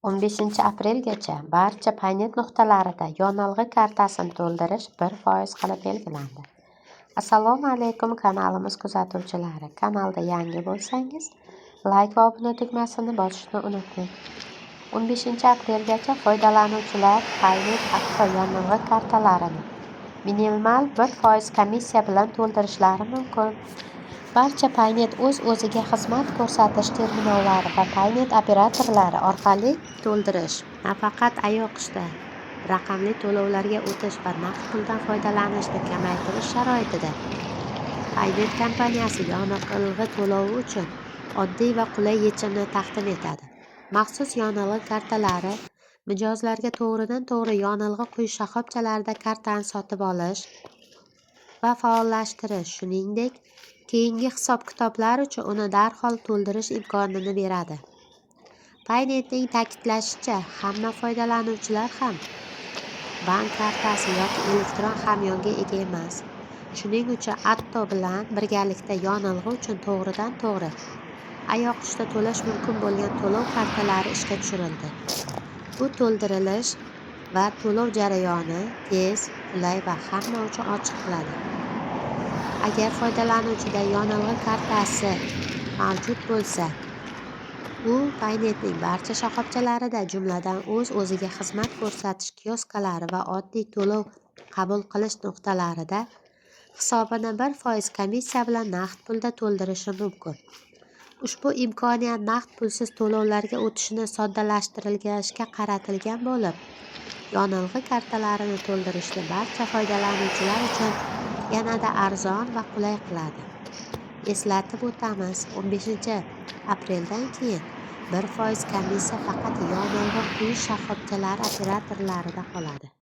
15-aprelgacha barcha Paynet nuqtalarida yonilg'i kartasini to'ldirish 1% qilib belgilandi. Assalomu alaykum kanalimiz kuzatuvchilari. Kanalda yangi bo'lsangiz, like va obuna tugmasini bosishni unutmang. 15-aprelgacha foydalanuvchilar Paynet Akfa yonilg'i kartalarini minimal 1% komissiya bilan to'ldirishlari mumkin. Barcha Paynet o'z-o'ziga xizmat ko'rsatish terminallari va Paynet operatorlari orqali to'ldirish, nafaqat ayoq ishda raqamli to'lovlarga o'tish va naqd puldan foydalanishni kamaytirish sharoitida Paynet kompaniyasi yonilg'i to'lovi uchun oddiy va qulay yechimni taqdim etadi. Maxsus yonilg'i kartalari mijozlarga to'g'ridan-to'g'ri yonilg'i quyish shoxobchalarida kartani sotib olish va faollashtirish, shuningdek, keyingi hisob-kitoblar uchun uni darhol to'ldirish imkonini beradi. Paynetning ta'kidlashicha, hamma foydalanuvchilar ham bank kartasi yoki elektron hamyonga ega emas. Shuning uchun Atto bilan birgalikda yonilg'i uchun to'g'ridan-to'g'ri ayoq ishda to'lash mumkin bo'lgan to'lov kartalari ishga tushirildi. Bu to'ldirilish va to'lov jarayoni tez, qulay va hamma uchun ochiq qiladi. Agar foydalanuvchida yonilg'i kartasi mavjud bo'lsa, u Paynetning barcha shoxobchalarida, jumladan o'z-o'ziga xizmat ko'rsatish kioskalari va oddiy to'lov qabul qilish nuqtalarida hisobini 1% komissiya bilan naqd pulda to'ldirishi mumkin. Ushbu imkoniyat naqd pulsiz to'lovlarga o'tishni soddalashtirishga qaratilgan bo'lib, yonilg'i kartalarini to'ldirishni barcha foydalanuvchilar uchun yanada arzon va qulay qiladi. Eslatib o'tamiz, 15-apreldan keyin 1% komissiya faqat yonilg'i quyish shoxobchalari operatorlarida qoladi.